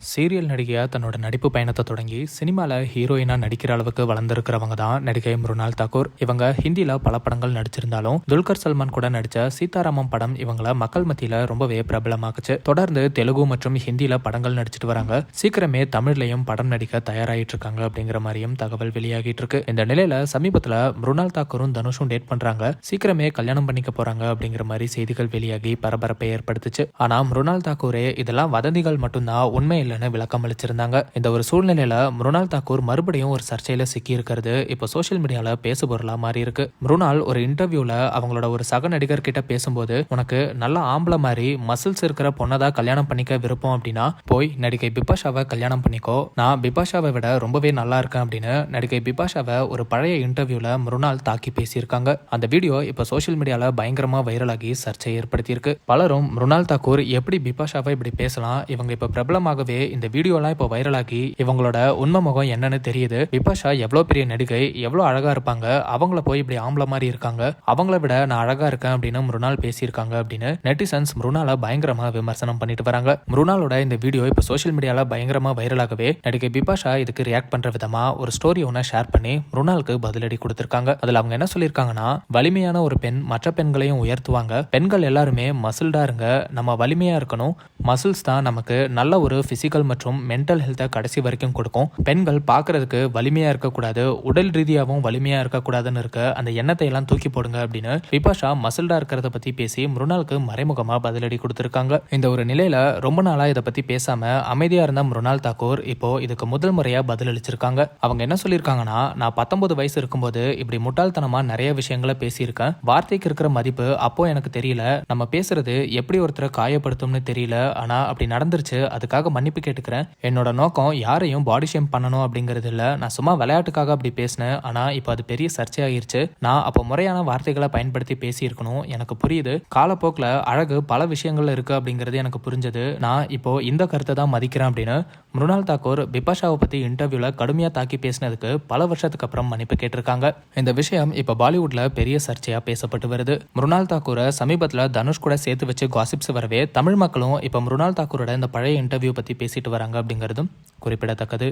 Serial நடிகையா தன்னோட நடிப்பு பயணத்தை தொடங்கி சினிமால ஹீரோயினா நடிக்கிற அளவுக்கு வளர்ந்துருக்கிறவங்க தான் நடிகை மிருனால் தாக்கூர். இவங்க ஹிந்தில பல படங்கள் நடிச்சிருந்தாலும் துல்கர் சல்மான் கூட நடிச்ச சீதாராமம் படம் இவங்கள மக்கள் மத்தியில ரொம்பவே பிரபலமாக்குச்சு. தொடர்ந்து தெலுங்கு மற்றும் ஹிந்தில படங்கள் நடிச்சிட்டு வராங்க. சீக்கிரமே தமிழ்லையும் படம் நடிக்க தயாராகிட்டு இருக்காங்க அப்படிங்கிற மாதிரியும் தகவல் வெளியாகிட்டு இருக்கு. இந்த நிலையில சமீபத்துல மிருனால் தாக்கூரும் தனுஷும் டேட் பண்றாங்க. சீக்கிரமே கல்யாணம் பண்ணிக்க போறாங்க அப்படிங்கிற மாதிரி செய்திகள் வெளியாகி பரபரப்பை ஏற்படுத்துச்சு. ஆனா மிருனால் தாக்கூரே இதெல்லாம் வதந்திகள் மட்டும்தான், உண்மை இல்லைன்னு விளக்கம் அளிச்சிருந்தாங்க. இந்த ஒரு சூழ்நிலையில மிருனால் தாக்கூர் மறுபடியும் ஒரு சர்ச்சையில சிக்கி இருக்கிறது இப்போ சோசியல் மீடியால பேசுபொருளா மாறி இருக்கு. மிருனால் ஒரு இன்டர்வியூல அவங்களோட ஒரு சக நடிகர் கிட்ட பேசும்போது, உனக்கு நல்ல ஆம்பளை மாதிரி மசில்ஸ் இருக்கிற பொண்ணதான் கல்யாணம் பண்ணிக்க விருப்பம் அப்படின்னா போய் நடிகை பிபாஷாவை கல்யாணம் பண்ணிக்கோ, நான் பிபாஷாவை விட ரொம்பவே நல்லா இருக்கேன் அப்படின்னு நடிகை பிபாஷாவை ஒரு பழைய இன்டர்வியூல மிருனால் தாக்கி பேசியிருக்காங்க. அந்த வீடியோ இப்போ சோசியல் மீடியால பயங்கரமா வைரலாகி சர்ச்சை ஏற்படுத்தியிருக்கு. பலரும் மிருனால் தாக்கூர் எப்படி பிபாஷாவை இப்படி பேசலாம், இவங்க இப்ப பிரபலமாகவே இந்த வீடியோலாம் இப்போ வைரலாகி இவங்களோட உண்மை முகம் என்னன்னு தெரியுது. பிபாஷா எவ்வளவு பெரிய நடிகை, எவ்வளவு அழகா இருப்பாங்க, அவங்கள போய் இப்படி ஆம்பளை மாதிரி இருக்காங்க, அவங்கள விட நான் அழகா இருக்கேன் அப்படின்னு மிருனால் பேசியிருக்காங்க அப்படின்னு நெட்டிசன்ஸ் மிருனால பயங்கரமா விமர்சனம் பண்ணிட்டு வராங்க. மிருனாலோட இந்த வீடியோ இப்போ சோசியல் மீடியால பயங்கரமா வைரலாகவே நடிகை பிபாஷா இதுக்கு ரியாக்ட் பண்ற விதமா ஒரு ஸ்டோரி ஒன்ன ஷேர் பண்ணி மிருனாலுக்கு பதிலடி கொடுத்திருக்காங்க. அதுல அவங்க என்ன சொல்லியிருக்காங்கன்னா, வலிமையான ஒரு பெண் மற்ற பெண்களையும் உயர்த்துவாங்க, பெண்கள் எல்லாருமே மசில்டா இருங்க, நம்ம வலிமையா இருக்கணும், மசில்ஸ் தான் நமக்கு நல்ல ஒரு பிசிக்கல் மற்றும் மென்டல் ஹெல்த்தை கடைசி வரைக்கும் கொடுக்கும், பெண்கள் பார்க்கறதுக்கு வலிமையா இருக்கக்கூடாது, உடல் ரீதியாகவும் வலிமையா இருக்கக்கூடாதுன்னு இருக்க அந்த எண்ணத்தை எல்லாம் தூக்கி போடுங்க அப்படின்னு பிபாஷா மசில்டா இருக்கிறத பத்தி பேசி மிருனாலுக்கு மறைமுகமா பதிலடி கொடுத்திருக்காங்க. இந்த ஒரு நிலையில ரொம்ப நாளா இதை பத்தி பேசாம அமைதியா இருந்த மிருனால் தாக்கூர் இப்போ இதுக்கு முதல் முறையா பதில் அளிச்சிருக்காங்க. அவங்க என்ன சொல்லியிருக்காங்கன்னா, நான் 19 வயசு இருக்கும்போது இப்படி முட்டாள்தனமா நிறைய விஷயங்களை பேசியிருக்கேன், வார்த்தைக்கு இருக்கிற மதிப்பு அப்போ எனக்கு தெரியல, நம்ம பேசுறது எப்படி ஒருத்தரை காயப்படுத்தும்னு தெரியல, ஆனா அப்படி நடந்துருச்சு, அதுக்காக மன்னிப்பு கேட்டுக்கிறேன், என்னோட நோக்கம் யாரையும் பாடி ஷேம் பண்ணணும் அப்படிங்கிறது இல்ல, நான் சும்மா விளையாட்டுக்காக அப்படி பேசினேன், ஆனா இப்போ அது பெரிய சர்ச்சையாகிருச்சு, நான் அப்போ முறையான வார்த்தைகளை பயன்படுத்தி பேசியிருக்கணும், எனக்கு புரியுது, காலப்போக்கில் அழகு பல விஷயங்கள்ல இருக்கு அப்படிங்கிறது எனக்கு புரிஞ்சது, நான் இப்போ இந்த கருத்தை தான் மதிக்கிறேன் அப்படின்னு மிருனால் தாக்கூர் பிபாஷாவை பத்தி இன்டர்வியூல கடுமையா தாக்கி பேசினதுக்கு பல வருஷத்துக்கு அப்புறம் மன்னிப்பு கேட்டிருக்காங்க. இந்த விஷயம் இப்ப பாலிவுட்ல பெரிய சர்ச்சையா பேசப்பட்டு வருது. மிருனால் தாக்கூரை சமீபத்துல தனுஷ் கூட சேர்த்து வச்சு காசிப்ஸ் வரவே தமிழ் மக்களும் இப்ப மிருனால் தாக்கூரோட இந்த பழைய இன்டர்வியூ பத்தி பேசிட்டு வராங்க அப்படிங்கிறதும் குறிப்பிடத்தக்கது.